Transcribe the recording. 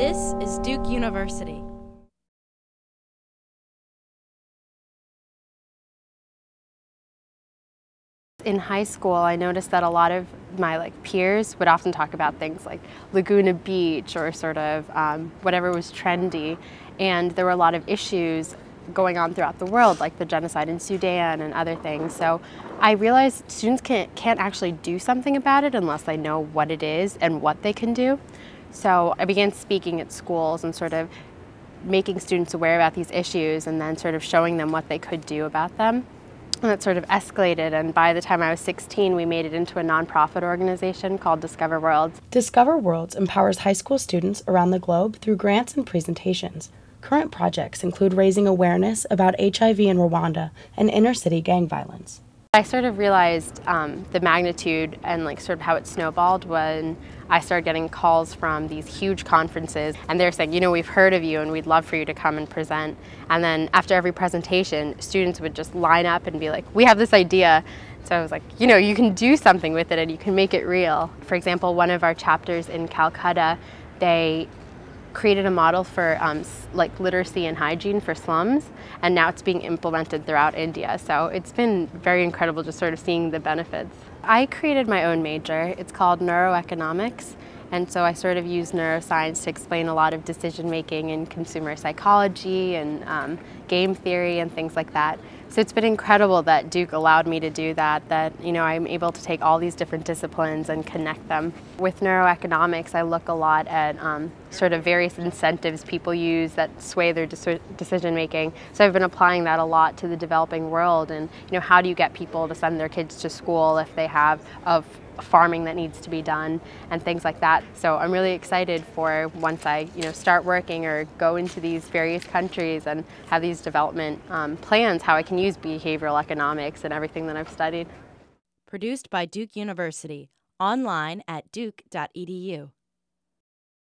This is Duke University. In high school, I noticed that a lot of my peers would often talk about things like Laguna Beach or sort of whatever was trendy, and there were a lot of issues going on throughout the world, like the genocide in Sudan and other things. So I realized students can't actually do something about it unless they know what it is and what they can do. So I began speaking at schools and sort of making students aware about these issues and then sort of showing them what they could do about them. And that sort of escalated, and by the time I was 16, we made it into a nonprofit organization called Discover Worlds. Discover Worlds empowers high school students around the globe through grants and presentations. Current projects include raising awareness about HIV in Rwanda and inner-city gang violence. I sort of realized the magnitude and sort of how it snowballed when I started getting calls from these huge conferences, and they're saying, we've heard of you and we'd love for you to come and present. And then after every presentation, students would just line up and be like, we have this idea. So I was like, you can do something with it and you can make it real. For example, one of our chapters in Calcutta, they created a model for literacy and hygiene for slums, and now it's being implemented throughout India. So it's been very incredible just sort of seeing the benefits. I created my own major. It's called neuroeconomics, and so I sort of use neuroscience to explain a lot of decision making in consumer psychology and game theory and things like that. So it's been incredible that Duke allowed me to do that, I'm able to take all these different disciplines and connect them. With neuroeconomics, I look a lot at sort of various incentives people use that sway their decision making. So I've been applying that a lot to the developing world, and how do you get people to send their kids to school if they have farming that needs to be done and things like that. So I'm really excited for once I start working or go into these various countries and have these development plans, how I can use behavioral economics and everything that I've studied. Produced by Duke University. Online at duke.edu.